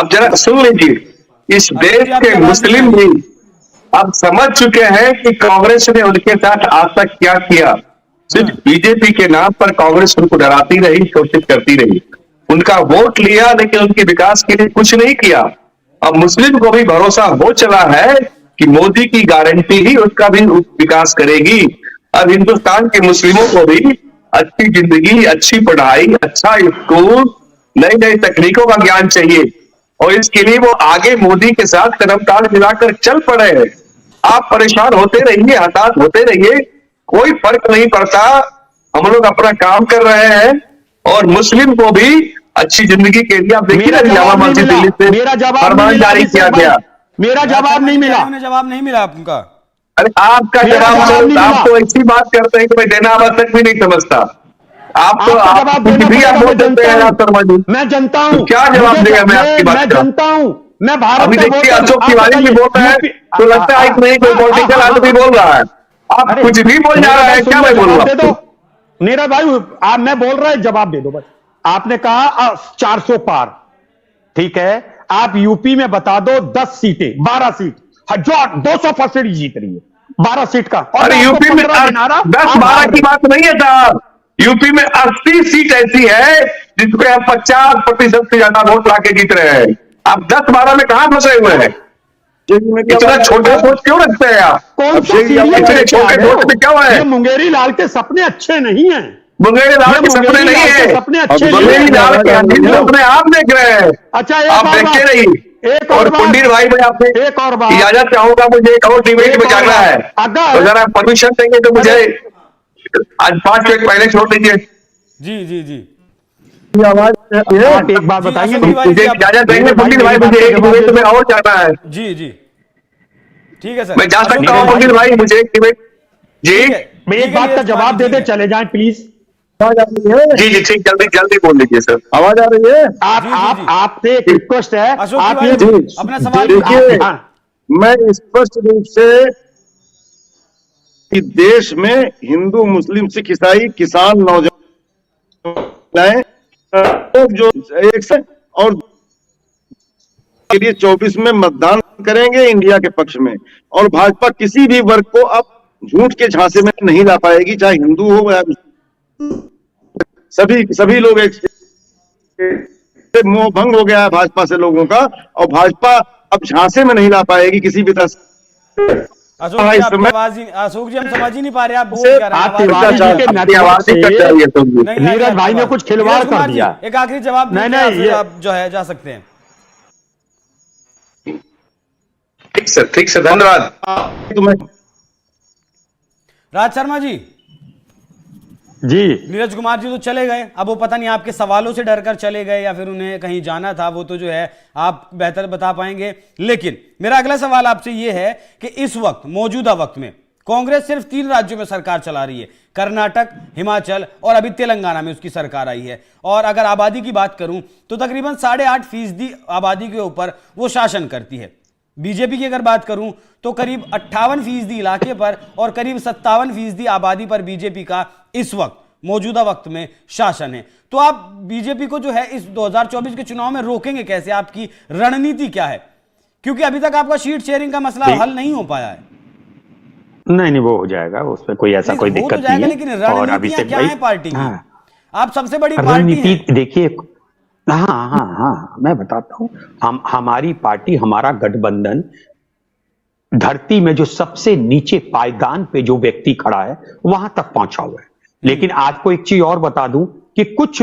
अब जरा सुन लीजिए, इस देश के मुस्लिम भी अब समझ चुके हैं कि कांग्रेस ने उनके साथ आज तक क्या किया। सिर्फ बीजेपी के नाम पर कांग्रेस उनको डराती रही, शोषित करती रही, उनका वोट लिया लेकिन उनके विकास के लिए कुछ नहीं किया। अब मुस्लिम को भी भरोसा हो चला है कि मोदी की गारंटी ही उसका भी विकास करेगी। अब हिंदुस्तान के मुस्लिमों को भी अच्छी जिंदगी, अच्छी पढ़ाई, अच्छा स्कूल, नई नई तकनीकों का ज्ञान चाहिए और इसके लिए वो आगे मोदी के साथ कदम ताल मिलाकर चल पड़े हैं। आप परेशान होते रहिए, हताश होते रहिए, कोई फर्क नहीं पड़ता। हम लोग अपना काम कर रहे हैं और मुस्लिम को भी अच्छी जिंदगी के लिए आप देखिए ना, जामा मस्जिद दिल्ली से फरमान जारी किया गया। मेरा जवाब नहीं मिला, जवाब नहीं मिला आपका। अरे आपका जवाब, आप तो ऐसी बात करते हैं कि मैं देना आवश्यक भी नहीं समझता। आप तो कुछ भी आप बोल देते हैं शर्मा जी। मैं जनता हूं, क्या जवाब देगा मैं आपकी बात मैं जनता हूं, मैं भारत अभी देखिए अशोक तिवारी भी बोलता है तो लगता है नहीं कोई पॉलिटिकल आदमी बोल रहा है। आप कुछ भी बोल जा रहे हैं, क्या मैं बोल रहा हूं? नीरज भाई आप, मैं बोल रहा है जवाब दे दो बस। आपने कहा 400 पार, ठीक है, आप यूपी में बता दो 10 सीटें, 12 सीट जो 200% जीत रही है, 12 सीट का। अरे यूपी में 10-12 की बात नहीं है साहब, यूपी में 80 सीट ऐसी है जिसपे आप 50% से ज्यादा वोट लाके जीत रहे हैं। आप 10-12 में कहां फंसे हुए हैं? इतना छोटे सोच क्यों रखते हैं आप? कौन सा इतने छोटे सोच में क्यों है? मुंगेरी लाल के सपने अच्छे नहीं है, मुंगेरी लाल के सपने नहीं है, सपने अच्छे मुंगेरी लाल के सपने आप देख रहे हैं। अच्छा आप देखते रहिए। एक और पंडित भाई मैं आपसे एक और बात इजाजत चाहूंगा, मुझे एक और डिबेट में जाना है, अगर अगर आप परमिशन देंगे तो मुझे आज 5 मिनट पहले छोड़ दीजिए। जी जी जी आवाज आप एक बात बताइए, मुझे इजाजत देंगे पंडित भाई, मुझे एक डिबेट में और जाना है। जी जी ठीक है सर, मैं जा सकता हूँ पंडित भाई, मुझे एक डिबेट। जी एक बात का जवाब दे दे चले जाएं प्लीज। जी जी ठीक, जल्दी जल्दी बोल लीजिए सर। आवाज आ रही है? आपसे एक रिक्वेस्ट है, आप ये अपना सवाल देखिए। मैं स्पष्ट रूप से कि देश में हिंदू, मुस्लिम, सिख, ईसाई, किसान, नौजवान जो एक से और के लिए 24 में मतदान करेंगे इंडिया के पक्ष में, और भाजपा किसी भी वर्ग को अब झूठ के झांसे में नहीं ला पाएगी, चाहे हिंदू हो या सभी लोग एक मोह भंग हो गया है भाजपा से लोगों का, और भाजपा अब झांसे में नहीं ला पाएगी किसी भी तरह से। अशोक जी हम समझ ही नहीं पा रहे, आप बोल क्या रहे हैं? नीरज भाई ने कुछ खिलवाड़ कर दिया। एक आखिरी जवाब नहीं, आप जो है जा सकते हैं। ठीक सर धन्यवाद। राज शर्मा जी नीरज कुमार जी तो चले गए, अब वो पता नहीं आपके सवालों से डरकर चले गए या फिर उन्हें कहीं जाना था, वो तो जो है आप बेहतर बता पाएंगे। लेकिन मेरा अगला सवाल आपसे ये है कि इस वक्त मौजूदा वक्त में कांग्रेस सिर्फ 3 राज्यों में सरकार चला रही है, कर्नाटक, हिमाचल और अभी तेलंगाना में उसकी सरकार आई है। और अगर आबादी की बात करूं तो तकरीबन 8.5% आबादी के ऊपर वो शासन करती है। बीजेपी की अगर बात करूं तो करीब 58% इलाके पर और करीब 57% आबादी पर बीजेपी का इस वक्त मौजूदा वक्त में शासन है। तो आप बीजेपी को जो है इस 2024 के चुनाव में रोकेंगे कैसे? आपकी रणनीति क्या है? क्योंकि अभी तक आपका सीट शेयरिंग का मसला हल नहीं हो पाया है। नहीं वो हो जाएगा, उसमें कोई ऐसा कोई दिक्कत नहीं है। लेकिन रणनीतियां क्या है पार्टी की? आप सबसे बड़ी पार्टी देखिए, हाँ मैं बताता हूं। हमारी पार्टी, हमारा गठबंधन धरती में जो सबसे नीचे पायदान पे जो व्यक्ति खड़ा है वहां तक पहुंचा हुआ है। लेकिन आज को एक चीज और बता दूं कि कुछ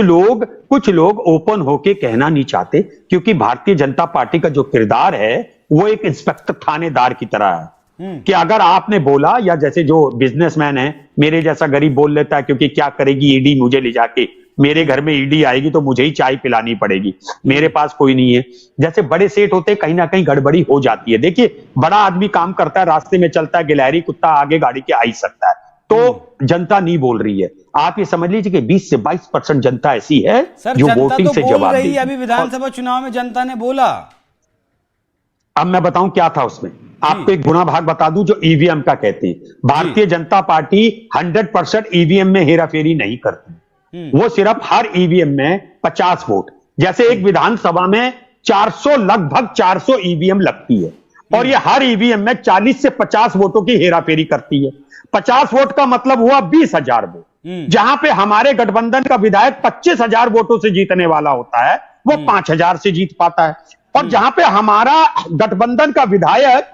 लोग ओपन होके कहना नहीं चाहते, क्योंकि भारतीय जनता पार्टी का जो किरदार है वो एक इंस्पेक्टर थानेदार की तरह है कि अगर आपने बोला, या जैसे जो बिजनेसमैन है मेरे जैसा गरीब बोल लेता है, क्योंकि क्या करेगी ईडी मुझे ले जाके, मेरे घर में ईडी आएगी तो मुझे ही चाय पिलानी पड़ेगी, मेरे पास कोई नहीं है। जैसे बड़े सेठ होते कहीं ना कहीं गड़बड़ी हो जाती है। देखिए बड़ा आदमी काम करता है, रास्ते में चलता है, गिलहरी कुत्ता आगे गाड़ी के आ ही सकता है, तो जनता नहीं बोल रही है। आप ये समझ लीजिए कि 20 से 22% जनता ऐसी है जो वोटिंग से जवाब देगी। अभी विधानसभा चुनाव में जनता ने बोला, अब मैं बताऊं क्या था उसमें। आपको एक गुना भाग बता दूं जो ईवीएम का कहते हैं। भारतीय जनता पार्टी 100% ईवीएम में हेराफेरी नहीं करती, वो सिर्फ हर ईवीएम में 50 वोट, जैसे एक विधानसभा में 400 लगभग 400 ईवीएम लगती है और ये हर ईवीएम में 40 से 50 वोटों की हेराफेरी करती है। 50 वोट का मतलब हुआ 20,000 वोट। जहां पे हमारे गठबंधन का विधायक 25,000 वोटों से जीतने वाला होता है, वो 5,000 से जीत पाता है। और जहां पे हमारा गठबंधन का विधायक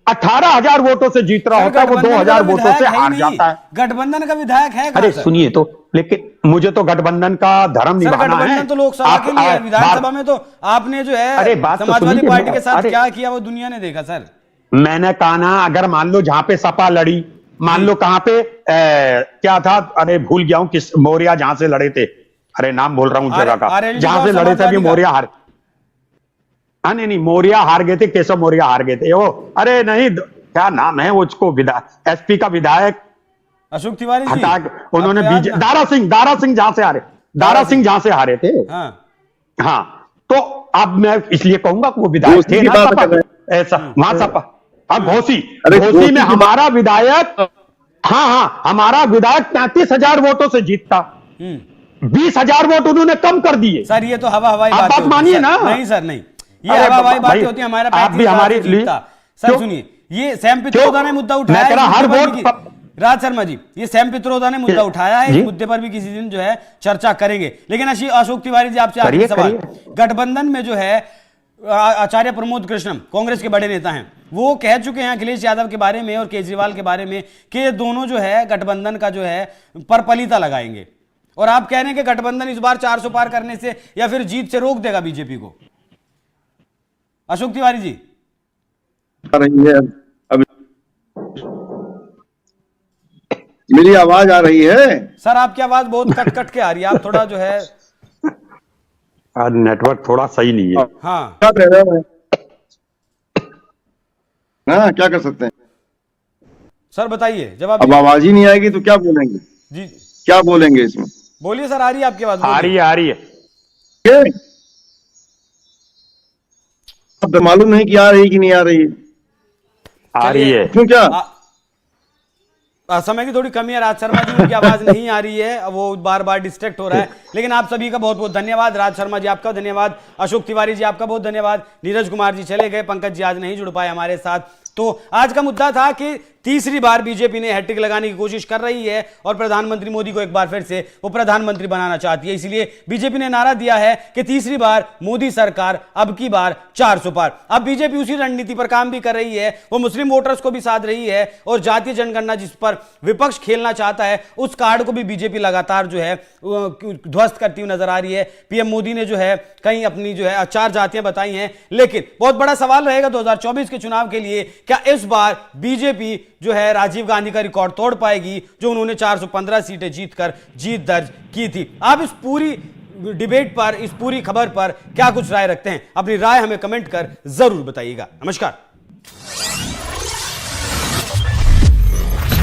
18,000 वोटों से जीत रहा होता है, वो 2,000 वोटों से हार जाता है। गठबंधन का विधायक है। अरे सुनिए तो, लेकिन मुझे तो गठबंधन का धर्म निभाना है। गठबंधन तो लोकसभा के लिए, विधानसभा में तो आपने जो है समाजवादी पार्टी के साथ क्या किया वो दुनिया ने देखा सर। मैंने कहा ना, अगर मान लो जहां पे सपा लड़ी, मान लो कहां पे क्या था, अरे भूल गया हूं किस, मौर्या जहां से लड़े थे, अरे नाम बोल रहा हूं जगह का, जहां से लड़े थे अभी मौर्या हार, नहीं मौर्या हार गए थे, केशव मौर्या हार गए थे वो, अरे नहीं क्या नाम है वो, उसको एसपी का विधायक अशोक तिवारी जी, उन्होंने दारा सिंह जहां से हारे, दारा सिंह जहां से हारे थे। हाँ तो अब मैं इसलिए कहूंगा कि वो विधायक थे ना सपा, ऐसा वहां सपा। अब घोसी में हमारा विधायक, हाँ हमारा विधायक 35,000 वोटों से जीतता, 20,000 वोट उन्होंने कम कर दिए। सर ये तो हवाई बात मानिए ना। नहीं सर नहीं, ये हवाई बातें होती है। हमारा आप भी हमारी सर सुनिए, ये सैम पित्रोदा ने मुद्दा उठाया हर वोट, राज शर्मा जी, ये सैम पित्रोदा ने मुद्दा उठाया है, इस मुद्दे पर भी किसी दिन जो है चर्चा करेंगे। लेकिन अशोक तिवारी जी आपसे आखिरी सवाल, गठबंधन में जो है आचार्य प्रमोद कृष्णम कांग्रेस के बड़े नेता हैं, वो कह चुके हैं अखिलेश यादव के बारे में और केजरीवाल के बारे में कि दोनों जो है गठबंधन का जो है परपलीता लगाएंगे, और आप कह रहे हैं कि गठबंधन इस बार 400 पार करने से या फिर जीत से रोक देगा बीजेपी को। अशोक तिवारी जी रही है अभी, मेरी आवाज आ रही है सर? आपकी आवाज बहुत कट कट के आ रही है, आप थोड़ा जो है नेटवर्क थोड़ा सही नहीं है। हाँ क्या कह रहे हैं? हाँ क्या कर सकते हैं सर, बताइए जवाब। अब आवाज ही नहीं आएगी तो क्या बोलेंगे जी, क्या बोलेंगे इसमें? बोलिए सर, आ रही है आपकी आवाज? आ रही है। अब मालूम नहीं कि आ रही कि नहीं आ रही। आ रही है क्यों, क्या समय की थोड़ी कमी है राज शर्मा जी, उनकी आवाज नहीं आ रही है, वो बार बार डिस्ट्रैक्ट हो रहा है। लेकिन आप सभी का बहुत बहुत धन्यवाद। राज शर्मा जी आपका धन्यवाद, अशोक तिवारी जी आपका बहुत धन्यवाद, नीरज कुमार जी चले गए, पंकज जी आज नहीं जुड़ पाए हमारे साथ। तो आज का मुद्दा था कि तीसरी बार बीजेपी ने हैट्रिक लगाने की कोशिश कर रही है और प्रधानमंत्री मोदी को एक बार फिर से वो प्रधानमंत्री बनाना चाहती है। इसलिए बीजेपी ने नारा दिया है कि तीसरी बार मोदी सरकार, अब की बार 400 पार। अब बीजेपी उसी रणनीति पर काम भी कर रही है, वो मुस्लिम वोटर्स को भी साध रही है और जातीय जनगणना जिस पर विपक्ष खेलना चाहता है उस कार्ड को भी बीजेपी लगातार जो है ध्वस्त करती हुई नजर आ रही है। पीएम मोदी ने जो है कहीं अपनी जो है 4 जातियां बताई हैं, लेकिन बहुत बड़ा सवाल रहेगा 2024 के चुनाव के लिए, क्या इस बार बीजेपी जो है राजीव गांधी का रिकॉर्ड तोड़ पाएगी जो उन्होंने 415 सीटें जीतकर जीत दर्ज की थी। आप इस पूरी डिबेट पर, इस पूरी खबर पर क्या कुछ राय रखते हैं? अपनी राय हमें कमेंट कर जरूर बताइएगा। नमस्कार।